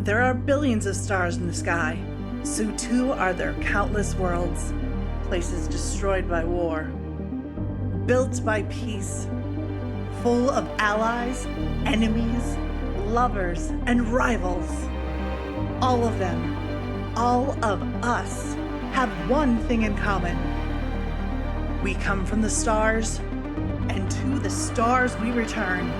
There are billions of stars in the sky, so too are there countless worlds, places destroyed by war, built by peace, full of allies, enemies, lovers, and rivals. All of them, all of us, have one thing in common. We come from the stars, and to the stars we return.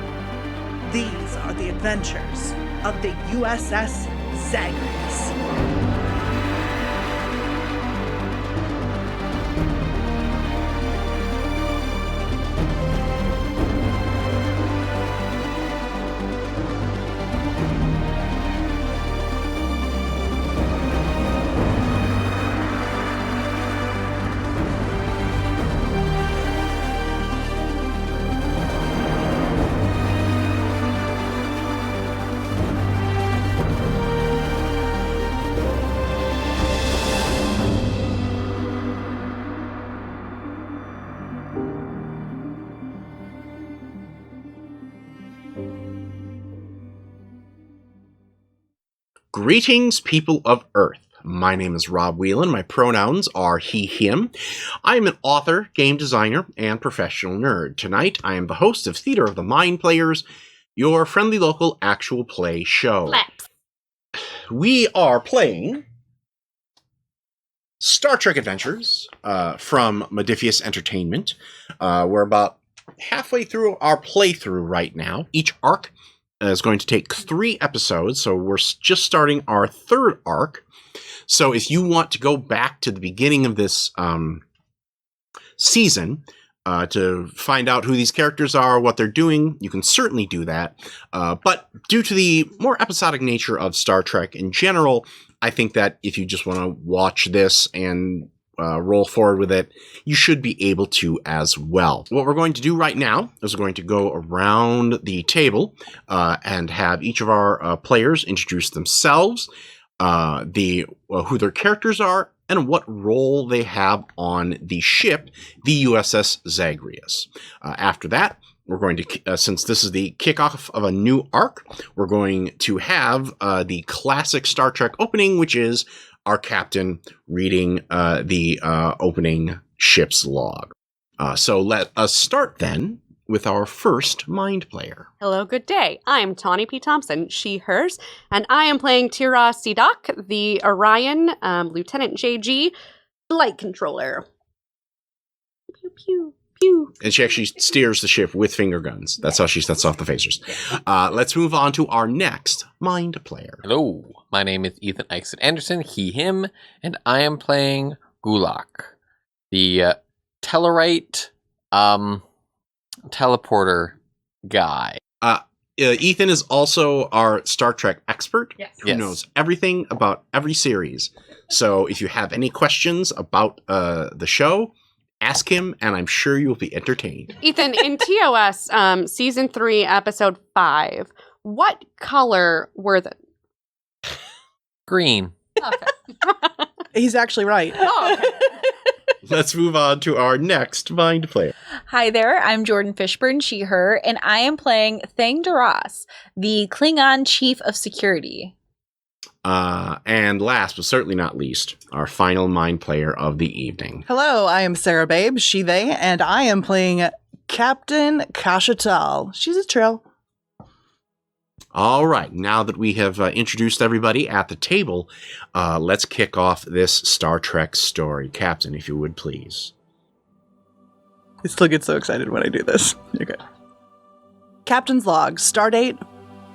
These are the adventures of the USS Zagreus. Greetings, people of Earth. My name is Rob Whelan. My pronouns are he, him. I am an author, game designer, and professional nerd. Tonight, I am the host of Theater of the Mind Players, your friendly local actual play show. Flaps. We are playing Star Trek Adventures from Modifius Entertainment. We're about halfway through our playthrough right now. Each arc is going to take 3 episodes, so we're just starting our 3rd arc. So if you want to go back to the beginning of this season to find out who these characters are, what they're doing, you can certainly do that. But due to the more episodic nature of Star Trek in general, I think that if you just want to watch this and roll forward with it, you should be able to as well. What we're going to do right now is we're going to go around the table and have each of our players introduce themselves, who their characters are, and what role they have on the ship, the USS Zagreus. After that, we're going to, since this is the kickoff of a new arc, we're going to have the classic Star Trek opening, which is our captain reading the opening ship's log. So let us start then with our first mind player. Hello, good day. I'm Tawny P. Thompson, she, hers, and I am playing Tira Sidak, the Orion Lieutenant JG flight controller. Pew, pew, pew. And she actually steers the ship with finger guns. That's how she sets off the phasers. Let's move on to our next mind player. Hello, my name is Ethan Ixon Anderson, he, him, and I am playing Gulak, the Tellarite teleporter guy. Ethan is also our Star Trek expert who Yes. knows everything about every series. So if you have any questions about the show, ask him, and I'm sure you'll be entertained. Ethan, in TOS Season 3, Episode 5, what color were the... Green. Okay. He's actually right. Oh, okay. Let's move on to our next mind player. Hi there, I'm Jordan Fishburne, she, her, and I am playing Thang Duras, the Klingon Chief of Security. And last but certainly not least, our final mind player of the evening. Hello, I am Sarah Babe, she, they, and I am playing Captain Tal. She's a trill. All right, now that we have introduced everybody at the table, let's kick off this Star Trek story. Captain, if you would, please. I still get so excited when I do this. Okay. Captain's log, stardate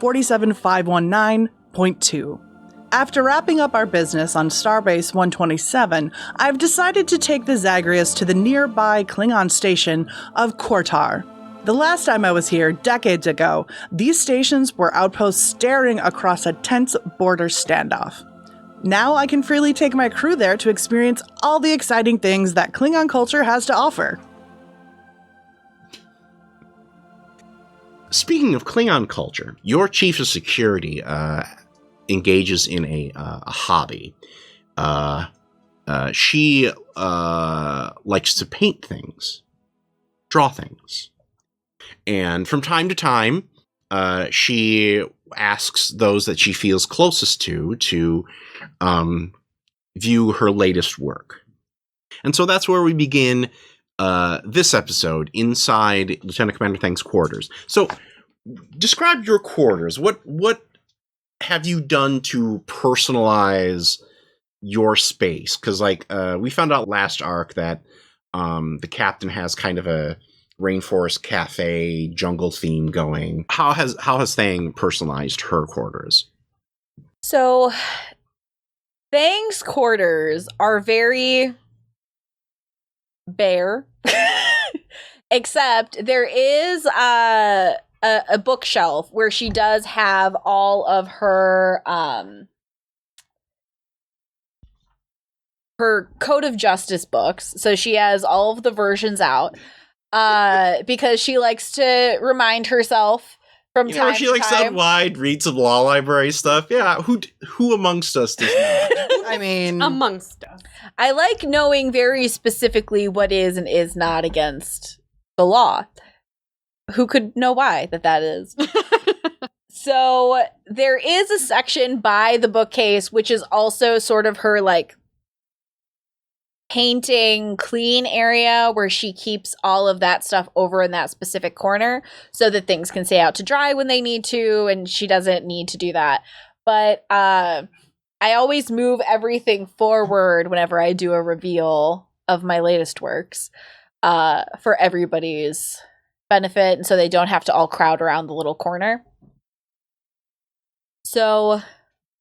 47519.2. After wrapping up our business on Starbase 127, I've decided to take the Zagreus to the nearby Klingon station of Kortar. The last time I was here, decades ago, these stations were outposts staring across a tense border standoff. Now I can freely take my crew there to experience all the exciting things that Klingon culture has to offer. Speaking of Klingon culture, your chief of security engages in a hobby. She likes to paint things, draw things. And from time to time, she asks those that she feels closest to view her latest work. And so that's where we begin this episode, inside Lieutenant Commander Thang's quarters. So describe your quarters. What have you done to personalize your space? Because we found out last arc that the captain has kind of a rainforest cafe jungle theme going. How has Thang personalized her quarters? So Thang's quarters are very bare, except there is a bookshelf where she does have all of her Code of Justice books. So she has all of the versions out because she likes to remind herself from time she to likes time. to unwind, read some law library stuff. Yeah, who amongst us does not? I mean, Amongst us. I like knowing very specifically what is and is not against the law. Who could know why that is? So there is a section by the bookcase, which is also sort of her painting clean area where she keeps all of that stuff over in that specific corner so that things can stay out to dry when they need to, and she doesn't need to do that. But I always move everything forward whenever I do a reveal of my latest works for everybody's benefit, and so they don't have to all crowd around the little corner. So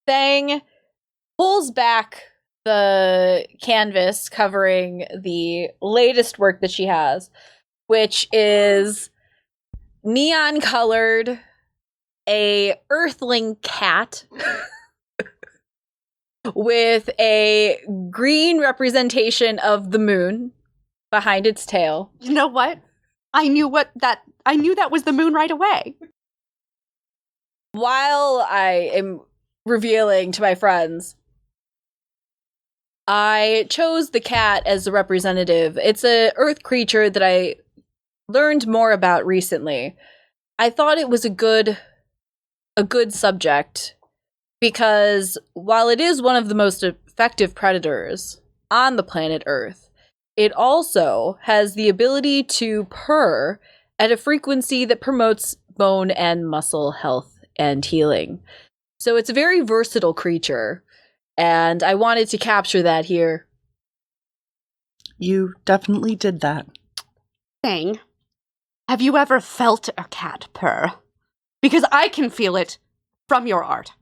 Thang pulls back the canvas covering the latest work that she has, which is neon colored, a earthling cat with a green representation of the moon behind its tail. You know what? I knew that was the moon right away. While I am revealing to my friends, I chose the cat as the representative. It's a earth creature that I learned more about recently. I thought it was a good subject because while it is one of the most effective predators on the planet Earth, it also has the ability to purr at a frequency that promotes bone and muscle health and healing. So it's a very versatile creature. And I wanted to capture that here. you definitely did that. Thang, have you ever felt a cat purr? Because I can feel it from your art.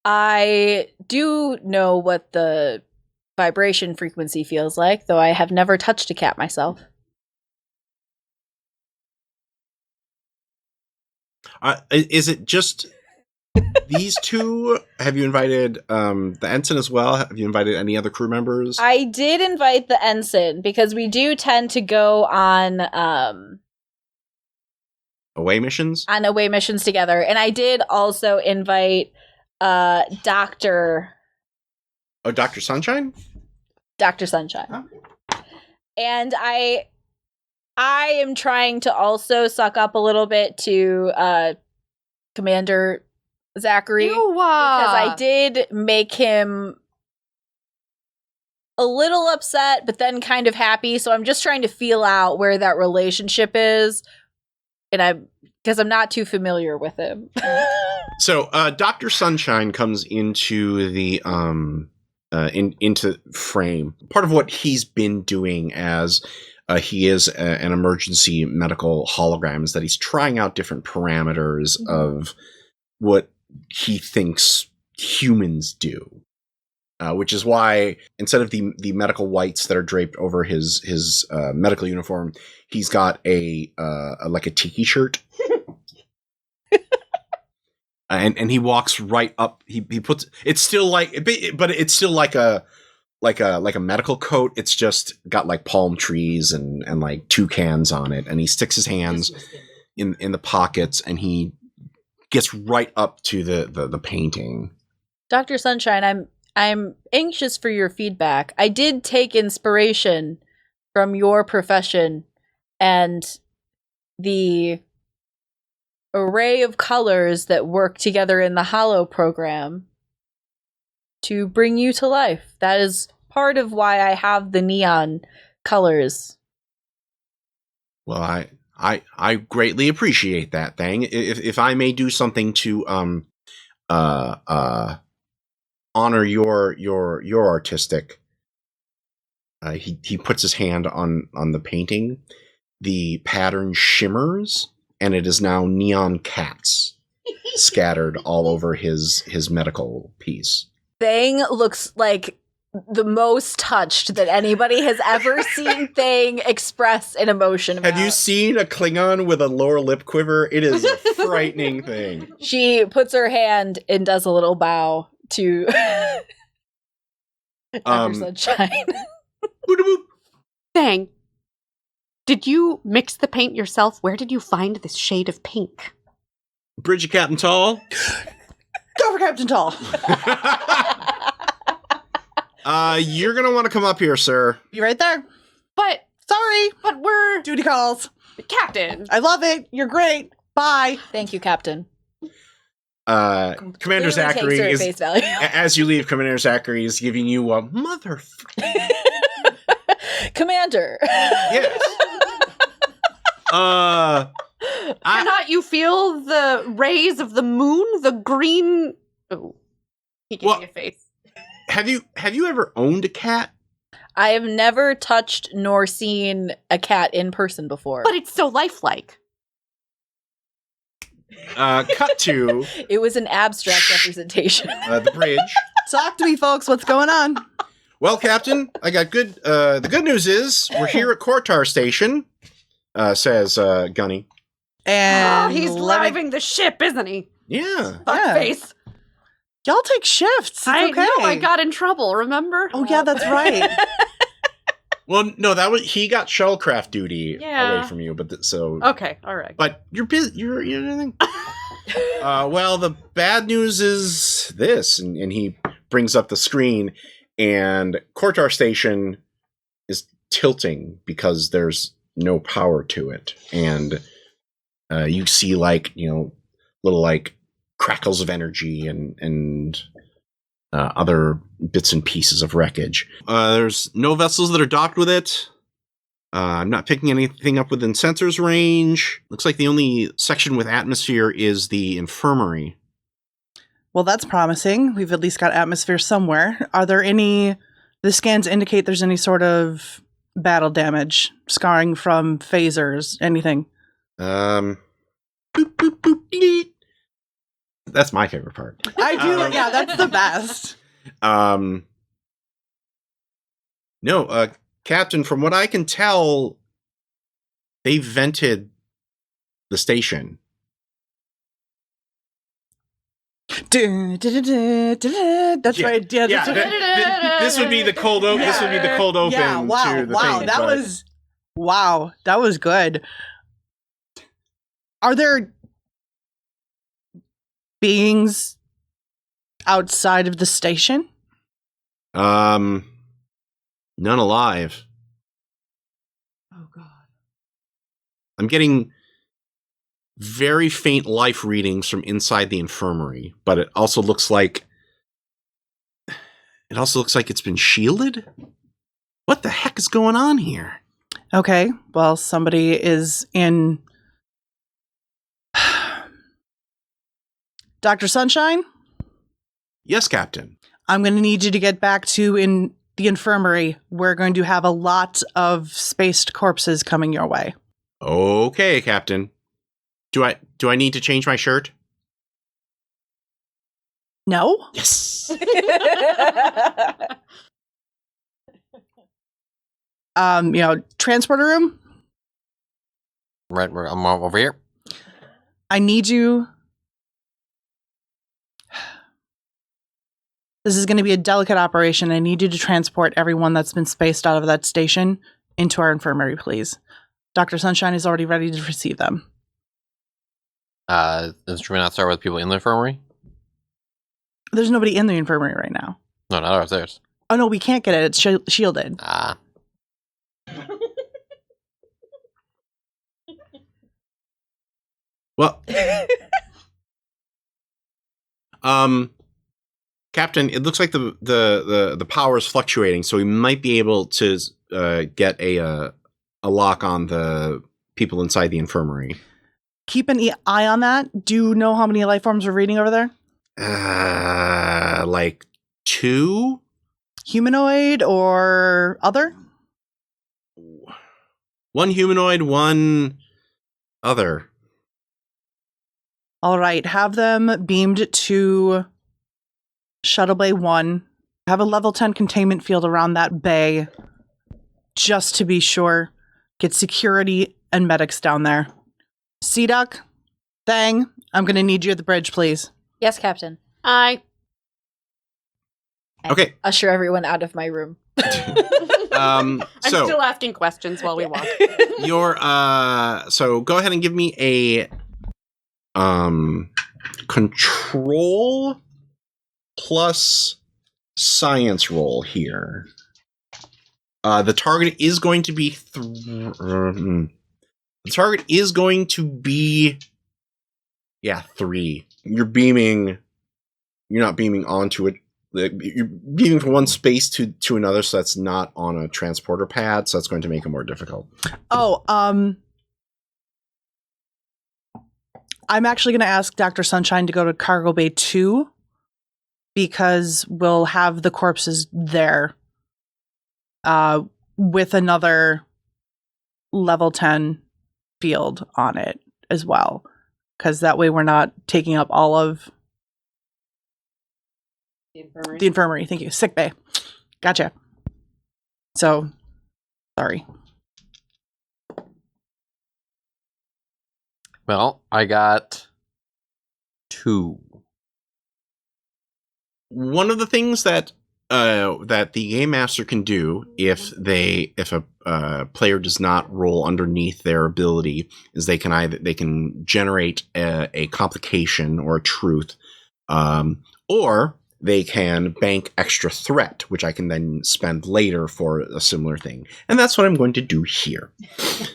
I do know what the vibration frequency feels like, though I have never touched a cat myself. Is it just these two? Have you invited the ensign as well? Have you invited any other crew members? I did invite the ensign because we do tend to go on Away missions? away missions together, and I did also invite Dr. Oh, Dr. Sunshine? Dr. Sunshine. And I am trying to also suck up a little bit to Commander Zachary because I did make him a little upset, but then kind of happy. So I'm just trying to feel out where that relationship is, and because I'm not too familiar with him. So, Dr. Sunshine comes into the into frame. Part of what he's been doing as he is an emergency medical hologram is that he's trying out different parameters of what he thinks humans do. Which is why instead of the medical whites that are draped over his medical uniform, he's got a tiki shirt. And he walks right up. He puts it's still but it's still like a medical coat. It's just got like palm trees and like toucans on it. And he sticks his hands in the pockets and he gets right up to the painting. Dr. Sunshine, I'm anxious for your feedback. I did take inspiration from your profession and the array of colors that work together in the Hollow program to bring you to life. That is part of why I have the neon colors. Well, I greatly appreciate that thing. If I may do something to honor your artistic, he puts his hand on the painting. The pattern shimmers, and it is now neon cats scattered all over his medical piece. Thing looks like the most touched that anybody has ever seen Thing express an emotion about. Have you seen a Klingon with a lower lip quiver? It is a frightening thing. She puts her hand and does a little bow to Dr. Sunshine. Thang, did you mix the paint yourself? Where did you find this shade of pink? Bridget Captain Tal. Go for Captain Tal. You're gonna want to come up here, sir. Be right there. But Sorry. we're Duty calls. the captain. I love it. You're great. Bye. Thank you, Captain. Commander Clearly Zachary takes her at is, face value. as you leave, Commander Zachary is giving you a mother. Commander. Yes. Cannot you feel the rays of the moon? The green. Oh, he gave me a face. Have you ever owned a cat? I have never touched nor seen a cat in person before. But it's so lifelike. Cut to It was an abstract representation. the bridge. Talk to me, folks. What's going on? Well, Captain, I got good. The good news is we're here at Kortar Station. Says Gunny. And he's driving the ship, isn't he? Yeah. Fuckface. Y'all take shifts. It's I okay. know, I got in trouble, remember? Oh, yeah, that's right. Well, no, he got shuttlecraft duty Yeah. away from you, but so. Okay, all right. But you're busy. You're anything. Well, the bad news is this, and he brings up the screen, and Kortar Station is tilting because there's no power to it, and you see little crackles of energy and other bits and pieces of wreckage. There's no vessels that are docked with it. I'm not picking anything up within sensors range. Looks like the only section with atmosphere is the infirmary. Well, that's promising. We've at least got atmosphere somewhere. Are there the scans indicate there's any sort of battle damage, scarring from phasers, anything? Boop, boop, boop, beep. That's my favorite part. I do. Yeah, that's the best. No, Captain, from what I can tell, they vented the station. That's right. Yeah, that's right. This would be the cold open. This would be the cold open. Yeah, wow, to the wow, thing, that was good. Are there beings outside of the station? None alive. Oh God. I'm getting very faint life readings from inside the infirmary, but it also looks like it's been shielded. What the heck is going on here? Okay, well, somebody is in. Dr. Sunshine, Yes, Captain. I'm going to need you to get back to in the infirmary. We're going to have a lot of spaced corpses coming your way. Okay, Captain. Do I need to change my shirt? No? Yes. Transporter room. Right, I'm over here. I need you. This is going to be a delicate operation. I need you to transport everyone that's been spaced out of that station into our infirmary, please. Dr. Sunshine is already ready to receive them. Should we not start with people in the infirmary? There's nobody in the infirmary right now. No, not upstairs. Oh, no, we can't get it. It's shielded. Ah. Well, Captain, it looks like the power is fluctuating, so we might be able to get a lock on the people inside the infirmary. Keep an eye on that. Do you know how many life forms we're reading over there? Like 2? Humanoid or other? 1 humanoid, 1 other. All right. Have them beamed to Shuttle Bay 1. Have a level 10 containment field around that bay just to be sure. Get security and medics down there. Sea Duck, Thang, I'm going to need you at the bridge, please. Yes, Captain. I Okay. Usher everyone out of my room. I'm So still asking questions while we walk. your so go ahead and give me a control plus science roll here. The target is going to be the target is going to be 3. You're not beaming onto it. You're beaming from one space to another, so that's not on a transporter pad, so that's going to make it more difficult. Oh, I'm actually going to ask Dr. Sunshine to go to Cargo Bay 2 because we'll have the corpses there with another level 10 field on it as well, because that way we're not taking up all of the infirmary. Thank you. Sick bay. Gotcha. So, sorry. Well, I got 2. One of the things that the game master can do if a player does not roll underneath their ability is they can generate a complication or a truth, or they can bank extra threat, which I can then spend later for a similar thing, and that's what I'm going to do here.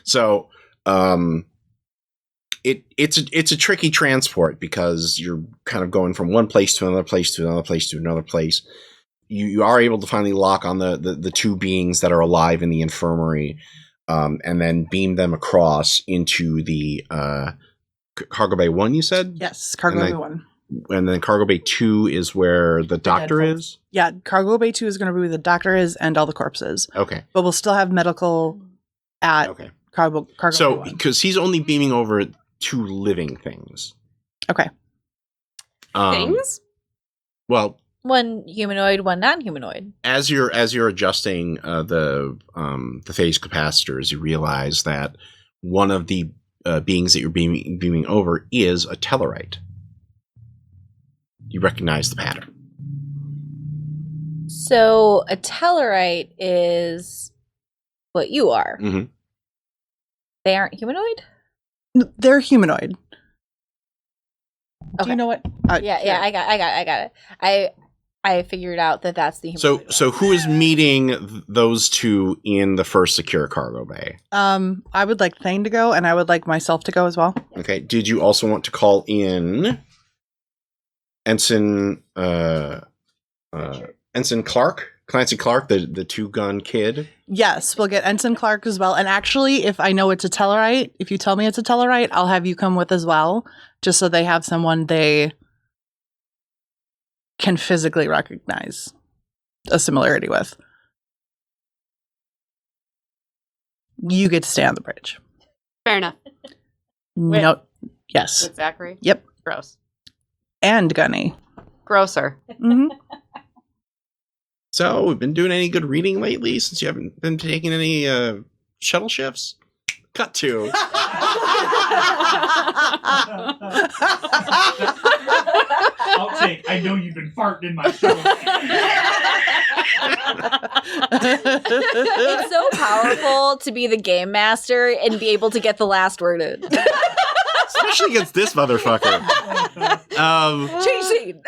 So it's a tricky transport because you're kind of going from one place to another place to another place to another place. You are able to finally lock on the 2 beings that are alive in the infirmary, and then beam them across into the Cargo Bay 1, you said? Yes, Cargo Bay 1. And then Cargo Bay 2 is where the doctor is? Yeah, Cargo Bay 2 is going to be where the doctor is and all the corpses. Okay. But we'll still have medical at Cargo Bay 1. Because he's only beaming over 2 living things. Okay. Things? Well, 1 humanoid, 1 non-humanoid. as you're adjusting the phase capacitors, you realize that one of the beings that you're beaming over is a Tellarite. You recognize the pattern. So a Tellarite is what you are. Mm-hmm. They aren't humanoid? They're humanoid. Do Okay. you know what? Yeah, I got it. I figured out that that's the humanoid. So who is meeting those 2 in the first secure cargo bay? I would like Thane to go, and I would like myself to go as well. Okay. Did you also want to call in Ensign Clark? Clancy Clark, the 2-gun kid? Yes, we'll get Ensign Clark as well. And actually, if I know it's a Tellarite, if you tell me it's a Tellarite, I'll have you come with as well, just so they have someone they can physically recognize a similarity with. You get to stay on the bridge. Fair enough. No. Yes. With Zachary? Yep. Gross. And Gunny. Grosser. Mm-hmm. So, we've been doing any good reading lately since you haven't been taking any shuttle shifts? Cut to. Outtake. I know you've been farting in my show. It's so powerful to be the game master and be able to get the last word in. Especially against this motherfucker. Change scene.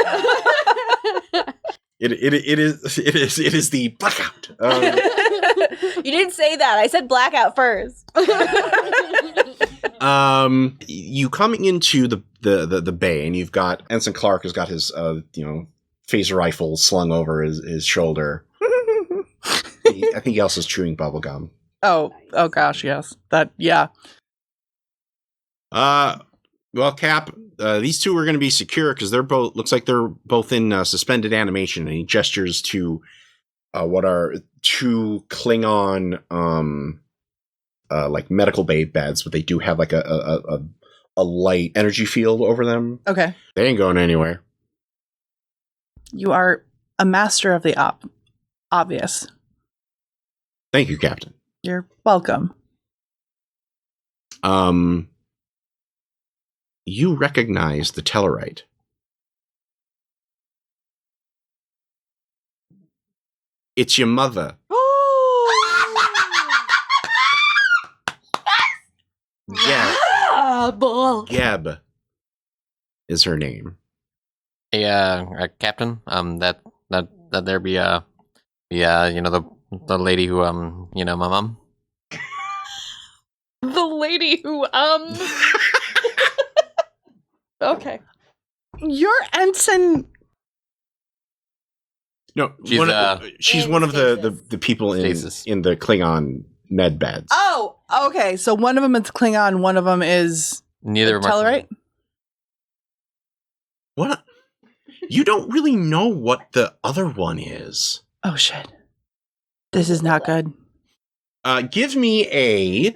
It is the blackout. You didn't say that. I said blackout first. You coming into the bay, and you've got Ensign Clark has got his phaser rifle slung over his shoulder. I think he also is chewing bubblegum. Oh gosh, yes. Yeah. Well, Cap, these two are going to be secure because looks like they're both in suspended animation, and he gestures to what are two Klingon like medical bay beds, but they do have like a light energy field over them. Okay. They ain't going anywhere. You are a master of the obvious. Thank you, Captain. You're welcome. You recognize the Tellarite. It's your mother. Geb is her name. Hey, Captain. That there be the lady who my mom. The lady who Okay. You're Ensign. No, She's, she's one of the people in the Klingon med beds. Oh, okay. So one of them is Klingon, one of them is Neither of them are Tellarite? What? You don't really know what the other one is. Oh shit. This is not good. Give me a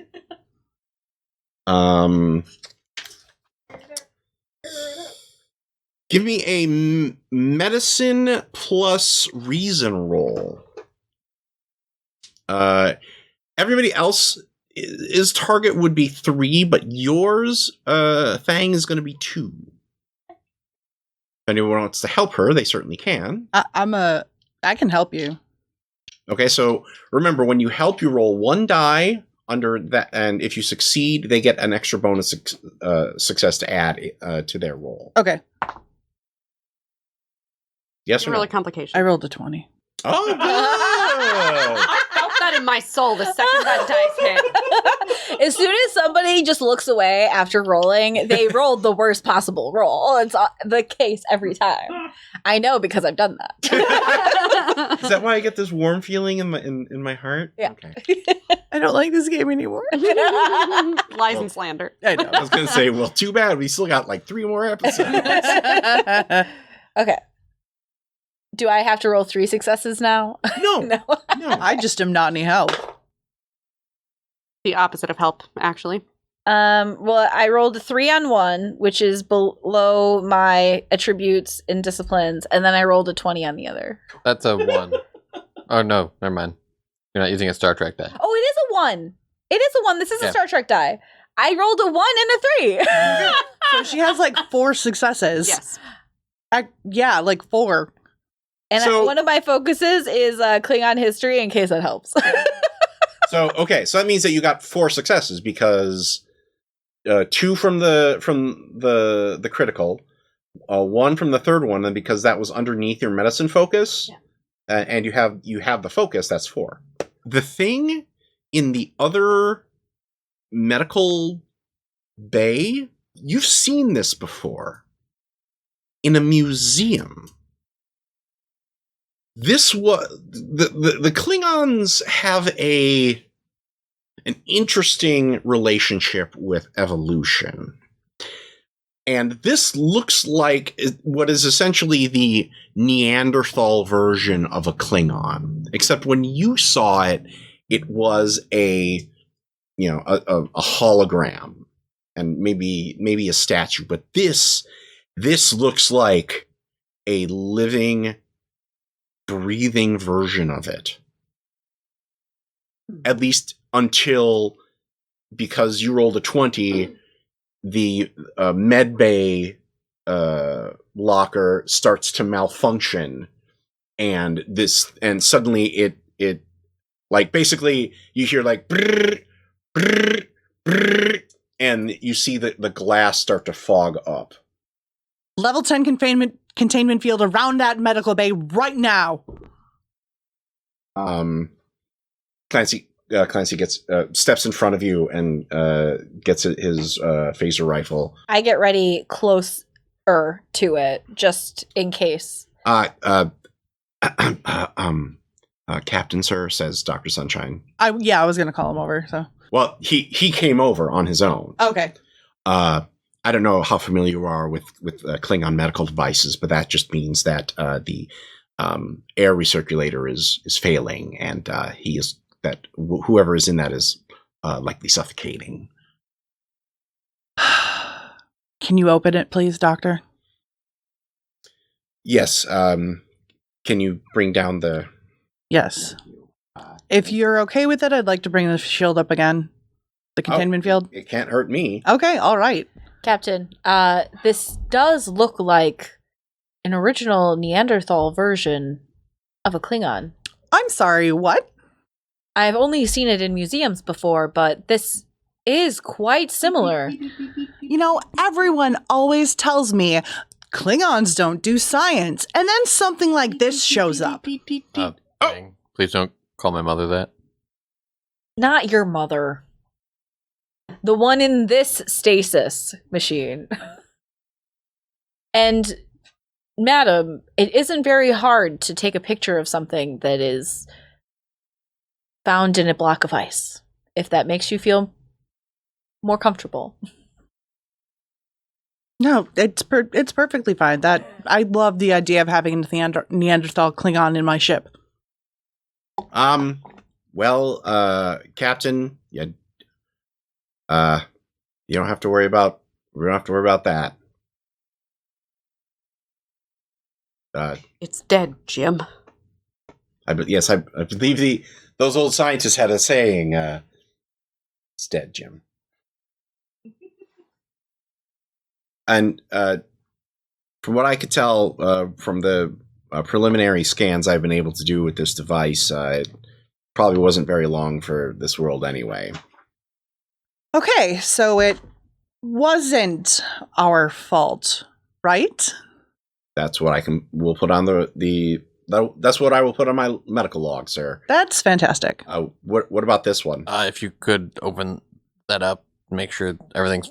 medicine plus reason roll. Everybody else's target would be 3, but yours, Thang, is going to be 2. If anyone wants to help her, they certainly can. I can help you. Okay, so remember, when you help, you roll 1 die under that, and if you succeed, they get an extra bonus success to add to their roll. Okay. Yes or Roll no? a complication. I rolled a 20. Oh, good! I felt that in my soul the second that dice hit. As soon as somebody just looks away after rolling, they rolled the worst possible roll. It's the case every time. I know because I've done that. Is that why I get this warm feeling in my heart? Yeah. Okay. I don't like this game anymore. Lies and slander. I know. I was going to say, well, too bad. We still got like 3 more episodes. Okay. Do I have to roll 3 successes now? No. No. I just am not any help. The opposite of help, actually. Well, I rolled a 3 on 1, which is below my attributes and disciplines, and then I rolled a 20 on the other. That's a 1. Oh no, never mind. You're not using a Star Trek die. Oh, it is a 1. It is a 1. This is a Star Trek die. I rolled a 1 and a 3. So she has like 4 successes. Yes. Yeah, like 4. And one of my focuses is Klingon history, in case that helps. So that means that you got 4 successes because 2 from the critical, 1 from the third one, and because that was underneath your medicine focus, and you have the focus, that's 4. The thing in the other medical bay, you've seen this before in a museum. This was the Klingons have an interesting relationship with evolution. And this looks like what is essentially the Neanderthal version of a Klingon. Except when you saw it, it was a hologram and maybe a statue. But this looks like a living, breathing version of it. At least until, because you rolled a 20, the medbay locker starts to malfunction, and suddenly it like basically you hear like brrr, brrr, brrr, and you see the glass start to fog up. Level 10 containment field around that medical bay right now. Clancy, Clancy gets steps in front of you and gets his phaser rifle. I get ready closer to it, just in case. Captain, sir, says Dr. Sunshine. I was going to call him over, so. Well, he came over on his own. Okay. I don't know how familiar you are with Klingon medical devices, but that just means that the air recirculator is failing, and whoever is in that is likely suffocating. Can you open it, please, Doctor? Yes. Can you bring down the... Yes. If you're okay with it, I'd like to bring the shield up again. The containment field. It can't hurt me. Okay, all right. Captain, this does look like an original Neanderthal version of a Klingon. I'm sorry, what? I've only seen it in museums before, but this is quite similar. You know, everyone always tells me Klingons don't do science, and then something like this shows up. Dang. Please don't call my mother that. Not your mother. The one in this stasis machine. And, madam, it isn't very hard to take a picture of something that is found in a block of ice, if that makes you feel more comfortable. No, it's perfectly fine. I love the idea of having a Neanderthal Klingon in my ship. Well, Captain, you don't have to worry about. We don't have to worry about that. It's dead, Jim. I believe those old scientists had a saying. It's dead, Jim. And from what I could tell from the preliminary scans I've been able to do with this device, it probably wasn't very long for this world anyway. Okay, so it wasn't our fault, right? That's what we'll put on that's what I will put on my medical log, sir. That's fantastic. What about this one? If you could open that up, make sure everything's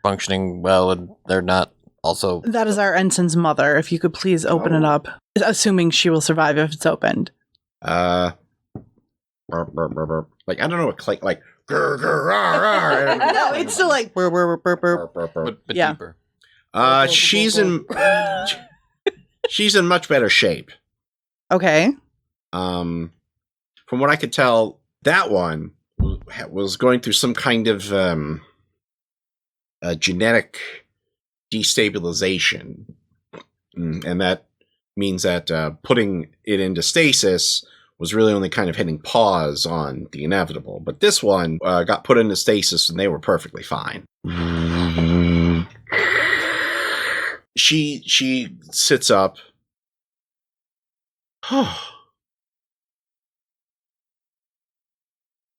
functioning well and they're not also... That is our ensign's mother. If you could please open it up, assuming she will survive if it's opened. Like, I don't know what like grr, grr, rah, rah. No, it's still like burr, burr, burr, burr. But Yeah. deeper. She's in much better shape. Okay. From what I could tell, that one was going through some kind of genetic destabilization, and that means that putting it into stasis was really only kind of hitting pause on the inevitable. But this one got put into stasis and they were perfectly fine. She sits up.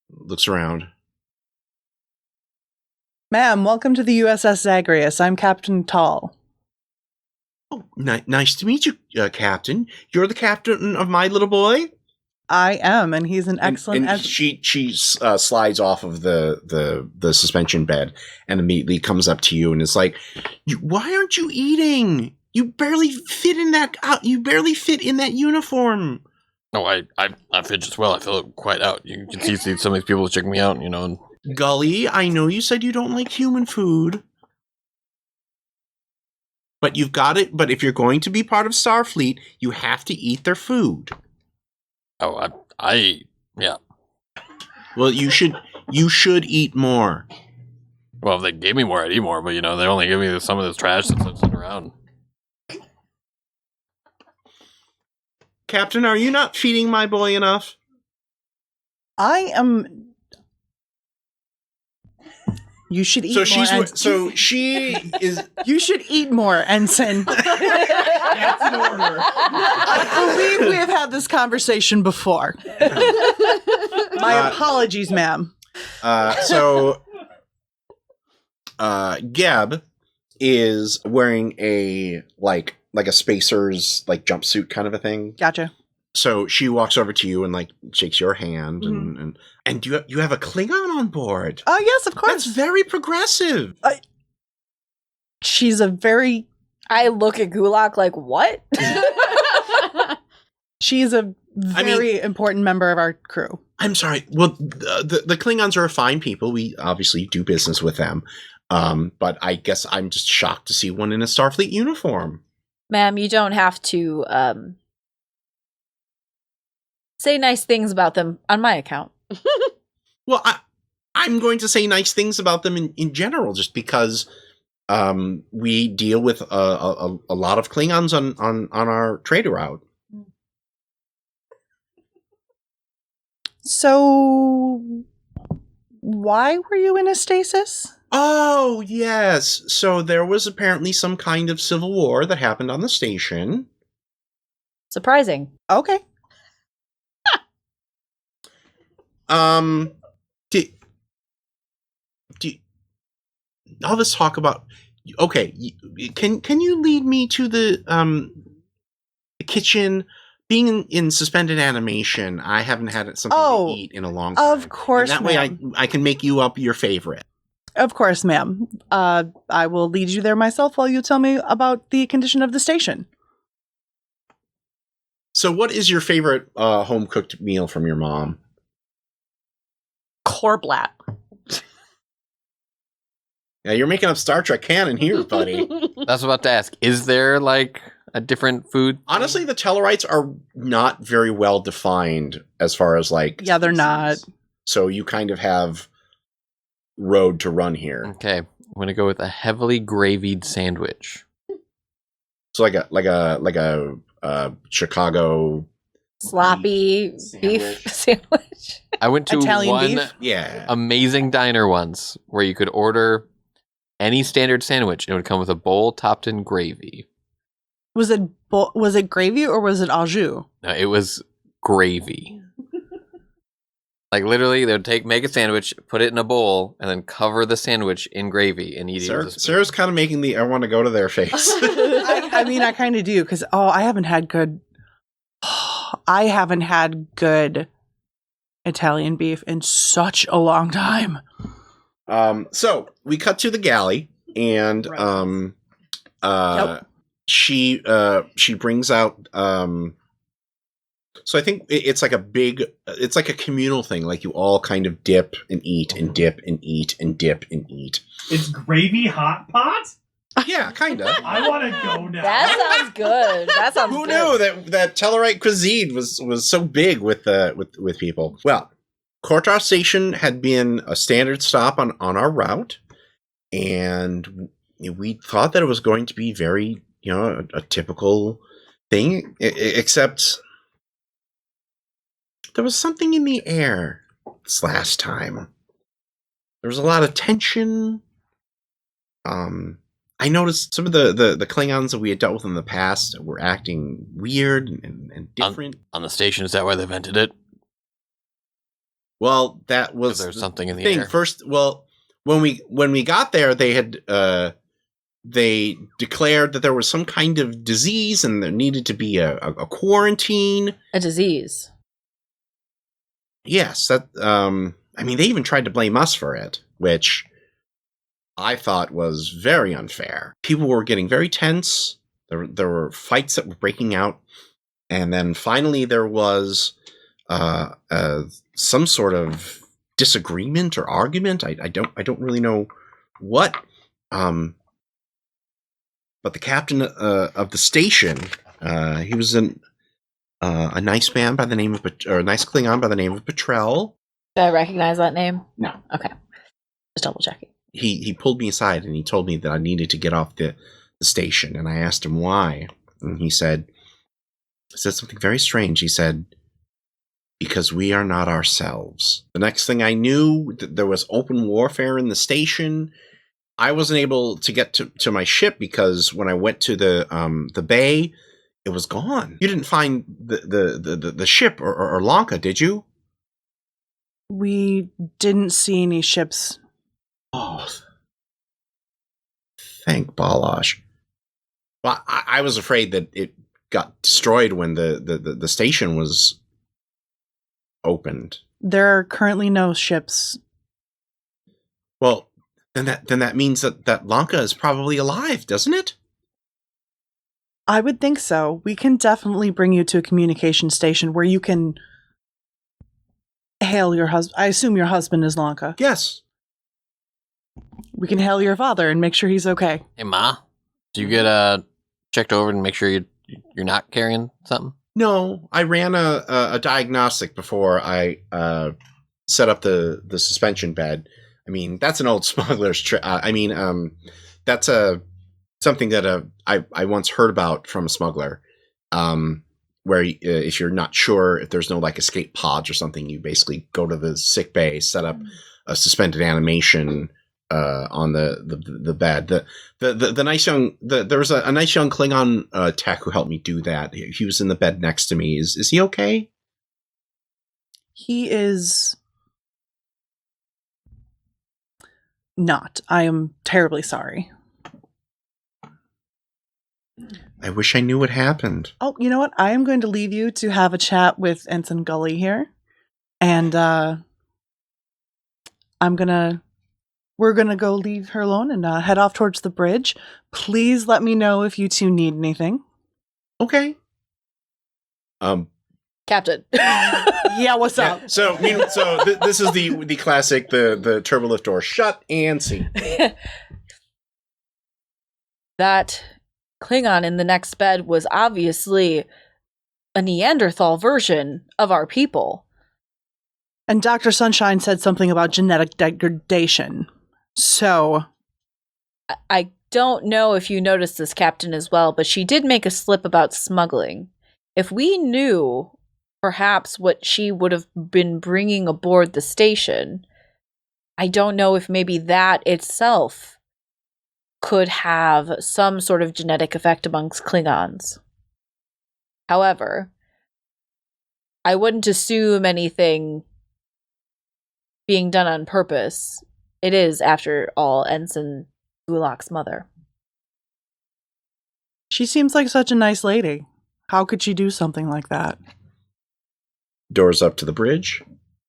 Looks around. Ma'am, welcome to the USS Zagreus. I'm Captain Tal. Oh, nice to meet you, Captain. You're the captain of my little boy? I am, and he's an excellent... And she slides off of the suspension bed and immediately comes up to you and is like, "Why aren't you eating? You barely fit in that. You barely fit in that uniform." No, I fit just well. I fill it quite out. You can see some of these people checking me out, you know. And Gully, I know you said you don't like human food, but you've got it. But if you're going to be part of Starfleet, you have to eat their food. oh, yeah. Well, you should eat more. Well, if they gave me more, I'd eat more. But you know, they only give me some of this trash that's sitting around. Captain, are you not feeding my boy enough? I am... You should eat more. She is. You should eat more, Ensign. That's an order. I believe we have had this conversation before. My apologies, ma'am. Geb is wearing a like a spacer's like jumpsuit kind of a thing. Gotcha. So she walks over to you and like shakes your hand, and you have a Klingon on board. Oh, yes, of course. That's very progressive. She's a very... I look at Gulak like, what? She's a very important member of our crew. I'm sorry. Well, the Klingons are fine people. We obviously do business with them. But I guess I'm just shocked to see one in a Starfleet uniform. Ma'am, you don't have to say nice things about them on my account. Well, I'm going to say nice things about them in general, just because we deal with a lot of Klingons on our trade route. So, why were you in a stasis? Oh, yes. So there was apparently some kind of civil war that happened on the station. Surprising. Okay. All this talk about... Okay, can you lead me to the kitchen? Being in suspended animation, I haven't had something to eat in a long time. Of course, and that way I can make you up your favorite. Of course, ma'am. I will lead you there myself while you tell me about the condition of the station. So what is your favorite home-cooked meal from your mom? Corblat. Yeah, you're making up Star Trek canon here, buddy. That's about to ask. Is there like a different food? Honestly, the Tellarites are not very well defined as far as like... Yeah, they're not. So you kind of have road to run here. Okay, I'm gonna go with a heavily gravied sandwich. So like a Chicago Sloppy beef sandwich. I went to Italian one beef? Yeah. amazing diner once where you could order any standard sandwich and it would come with a bowl topped in gravy. Was it gravy or was it au jus? No, it was gravy. Like literally, they would make a sandwich, put it in a bowl, and then cover the sandwich in gravy and eat it with a spoon. Sarah's kind of making the I want to go to their face. I mean, I kind of do because I haven't had good Italian beef in such a long time. So we cut to the galley, and she brings out so I think it's like it's like a communal thing. Like you all kind of dip and eat and dip and eat and dip and eat. It's gravy hot pot? Yeah, kind of. I want to go now. That sounds good. That sounds Who good. knew that Tellarite cuisine was so big with people? Well, Kortar Station had been a standard stop on our route, and we thought that it was going to be very, a typical thing, except there was something in the air this last time. There was a lot of tension. I noticed some of the Klingons that we had dealt with in the past were acting weird and different. On the station, is that why they vented it? Well, that was There's something in the thing. air. First, well, when we got there, they had they declared that there was some kind of disease and there needed to be a quarantine. A disease. Yes, that. I mean, they even tried to blame us for it, which I thought was very unfair. People were getting very tense. There were fights that were breaking out, and then finally there was some sort of disagreement or argument. I don't really know what. But the captain of the station, he was a nice man by the name of, or a nice Klingon by the name of Petrel. Do I recognize that name? No. Okay. Just double checking. He pulled me aside and he told me that I needed to get off the station, and I asked him why, and he said something very strange. He said, "Because we are not ourselves." The next thing I knew, there was open warfare in the station. I wasn't able to get to my ship because when I went to the bay, it was gone. You didn't find the ship or Lanka, did you? We didn't see any ships. Oh, thank Balash. Well, I was afraid that got destroyed when the station was opened. There are currently no ships. Well, then that means that Lanka is probably alive, doesn't it? I would think so. We can definitely bring you to a communication station where you can hail your husband. I assume your husband is Lanka. Yes. We can hail your father and make sure he's okay. Hey, Ma, do you get checked over and make sure you're not carrying something? No, I ran a diagnostic before I set up the suspension bed. I mean, that's an old smuggler's trick. That's something that I once heard about from a smuggler, where if you're not sure if there's no like escape pods or something, you basically go to the sick bay, set up a suspended animation on the bed. The nice young there was a nice young Klingon tech who helped me do that. He was in the bed next to me. Is he okay? He is not. I am terribly sorry. I wish I knew what happened. Oh, you know what? I am going to leave you to have a chat with Ensign Gully here. And we're going to go leave her alone and head off towards the bridge. Please let me know if you two need anything. Okay. Captain. Yeah, what's up? So this is the classic the turbolift door shut and see. That Klingon in the next bed was obviously a Neanderthal version of our people. And Dr. Sunshine said something about genetic degradation. So I don't know if you noticed this, Captain, as well, but she did make a slip about smuggling. If we knew perhaps what she would have been bringing aboard the station, I don't know if maybe that itself could have some sort of genetic effect amongst Klingons. However, I wouldn't assume anything being done on purpose. It is, after all, Ensign Gulak's mother. she seems like such a nice lady. How could she do something like that? Doors up to the bridge.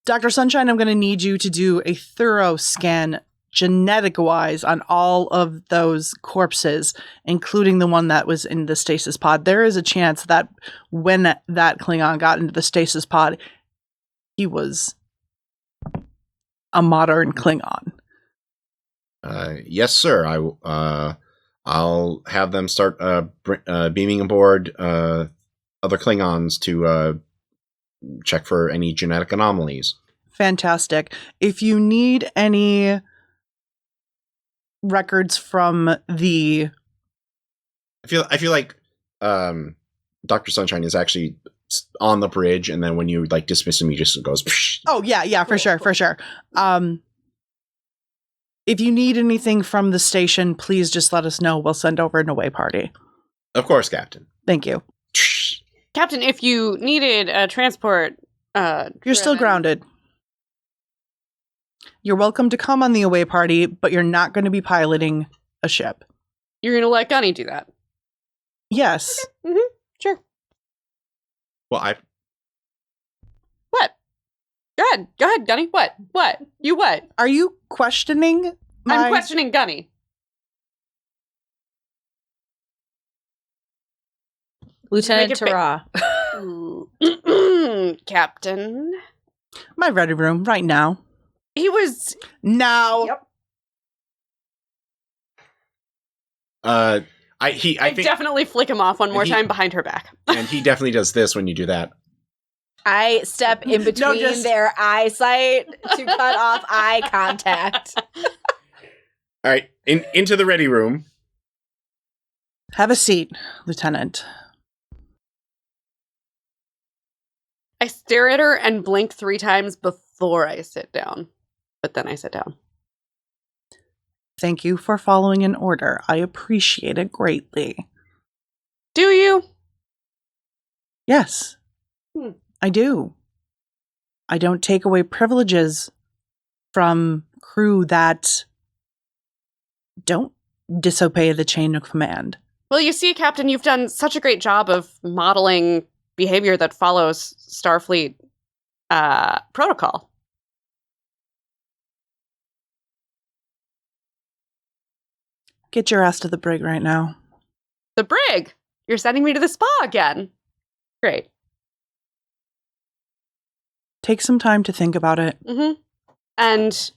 Dr. Sunshine, I'm going to need you to do a thorough scan genetic-wise on all of those corpses, including the one that was in the stasis pod. There is a chance that when that Klingon got into the stasis pod, he was a modern Klingon. Yes, sir. I'll have them start beaming aboard other Klingons to check for any genetic anomalies. Fantastic. If you need any records from the... I feel like Dr. Sunshine is actually on the bridge, and then when you like dismiss him, he just goes. Psh. Oh, yeah, for sure. If you need anything from the station, please just let us know. We'll send over an away party. Of course, Captain. Thank you. Captain, if you needed a transport, You're still grounded. You're welcome to come on the away party, but you're not going to be piloting a ship. You're going to let Gunny do that. Yes. Mm-hmm. Sure. Well, What? Go ahead, Gunny. What? You what? Are you questioning I'm questioning Gunny. Lieutenant Make it Tara. Captain. my ready room right now? He was... Now. Yep. I think definitely flick him off one more he- time behind her back. and he definitely does this when you do that. I step in between just- their eyesight to cut off eye contact. All right, into the ready room. Have a seat, Lieutenant. I stare at her and blink 3 times before I sit down. But then I sit down. Thank you for following an order. I appreciate it greatly. Do you? Yes, I do. I don't take away privileges from crew that don't disobey the chain of command. Well, you see, Captain, you've done such a great job of modeling behavior that follows Starfleet protocol. Get your ass to the brig right now. The brig! You're sending me to the spa again. Great. Take some time to think about it. Mm-hmm. And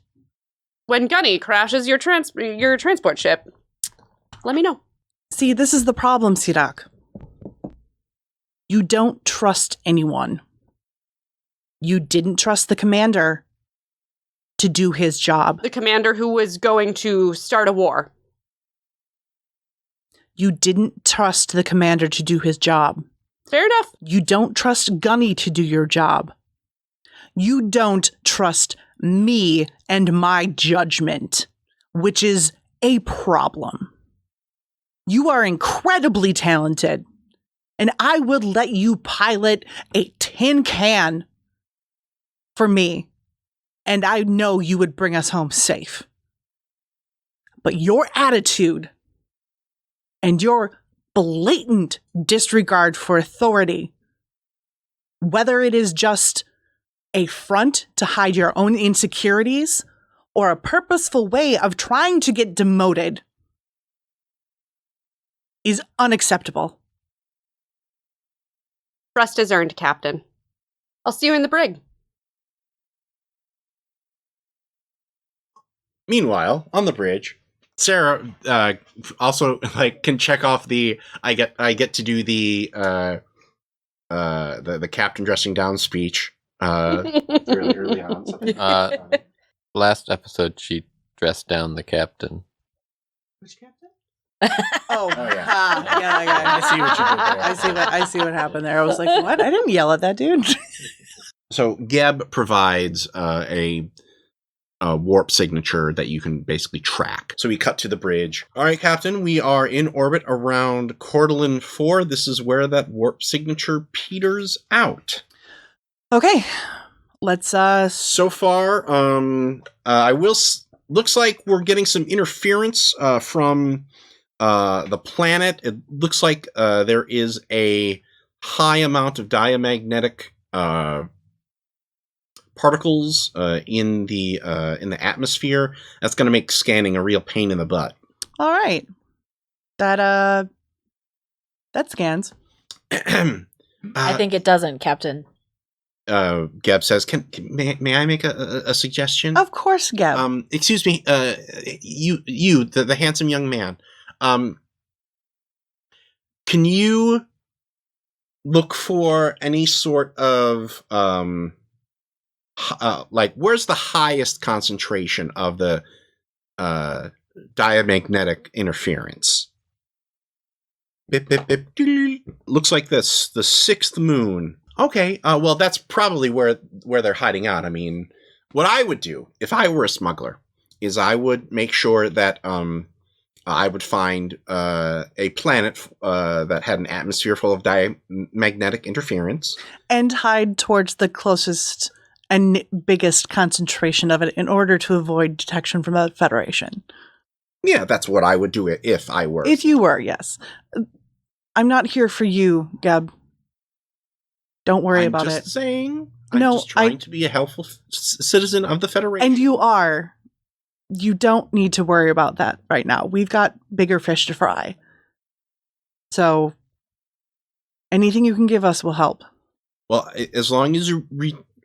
when Gunny crashes your transport ship, let me know. See, this is the problem, Sidak. You don't trust anyone. You didn't trust the commander to do his job. The commander who was going to start a war. You didn't trust the commander to do his job. Fair enough. You don't trust Gunny to do your job. You don't trust me and my judgment, which is a problem. You are incredibly talented, and I would let you pilot a tin can for me, and I know you would bring us home safe. But your attitude and your blatant disregard for authority, whether it is just a front to hide your own insecurities or a purposeful way of trying to get demoted, is unacceptable. Trust is earned, Captain. I'll see you in the brig. Meanwhile, on the bridge, Sarah also can check off the I get to do the captain dressing down speech really early on. Last episode, she dressed down the captain. Which captain? Oh, yeah. Yeah. I see what you did there. I see what happened there. I was like, what? I didn't yell at that dude. So Geb provides a warp signature that you can basically track. So we cut to the bridge. All right, Captain, we are in orbit around Cordelin 4. This is where that warp signature peters out. Okay, let's So far, looks like we're getting some interference from the planet. It looks like there is a high amount of diamagnetic particles in the atmosphere. That's going to make scanning a real pain in the butt. all right. That scans. I think it doesn't, Captain. Geb says, may I make a suggestion? Of course, Geb. Excuse me, you, the handsome young man. Can you look for any sort of where's the highest concentration of the diamagnetic interference? Bip, bip, bip, doo. Looks like this, the sixth moon. Okay, well, that's probably where they're hiding out. I mean, what I would do if I were a smuggler is I would make sure that I would find a planet that had an atmosphere full of diamagnetic interference. And hide towards the closest and biggest concentration of it in order to avoid detection from the Federation. Yeah, that's what I would do if I were. If you were, yes. I'm not here for you, Geb. Don't worry about it. I'm just saying. I'm No, just trying to be a helpful citizen of the Federation. And you are. You don't need to worry about that right now. We've got bigger fish to fry. So anything you can give us will help. Well, as long as you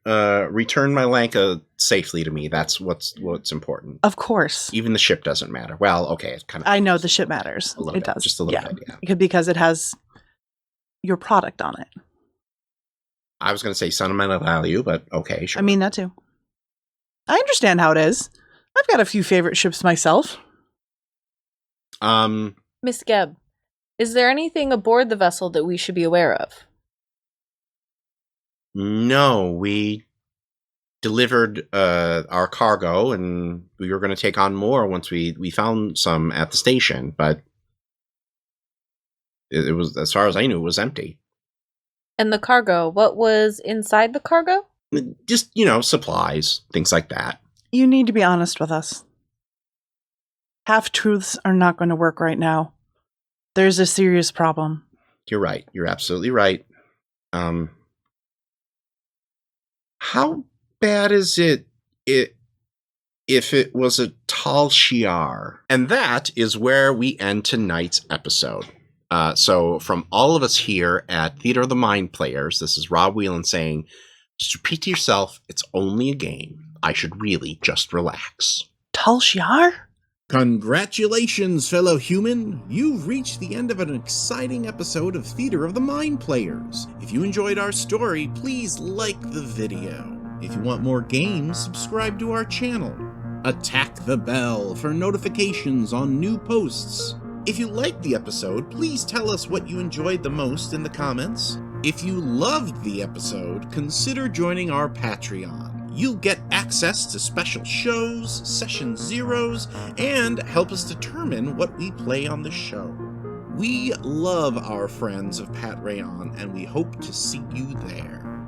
return my Lanka safely to me, that's what's important. Of course. Even the ship doesn't matter. Well, okay, it kind of. I know the ship matters. A little It bit, does. just a little bit. Yeah. Because it has your product on it. I was going to say sentimental value, but okay, sure. I mean that too. I understand how it is. I've got a few favorite ships myself. Miss Geb, is there anything aboard the vessel that we should be aware of? No, we delivered our cargo, and we were going to take on more once we found some at the station, but it was, as far as I knew, it was empty. And the cargo, what was inside the cargo? Just, supplies, things like that. You need to be honest with us. Half-truths are not going to work right now. There's a serious problem. You're right. You're absolutely right. How bad is it if it was a Tal Shiar? And that is where we end tonight's episode. So from all of us here at Theater of the Mind Players, this is Rob Whelan saying, just repeat to yourself, it's only a game. I should really just relax. Tal Shiar? Congratulations, fellow human! You've reached the end of an exciting episode of Theater of the Mind Players. If you enjoyed our story, please like the video. If you want more games, subscribe to our channel. Attack the bell for notifications on new posts. If you liked the episode, please tell us what you enjoyed the most in the comments. If you loved the episode, consider joining our Patreon. You'll get access to special shows, session zeros, and help us determine what we play on the show. We love our friends of Pat Rayon, and we hope to see you there.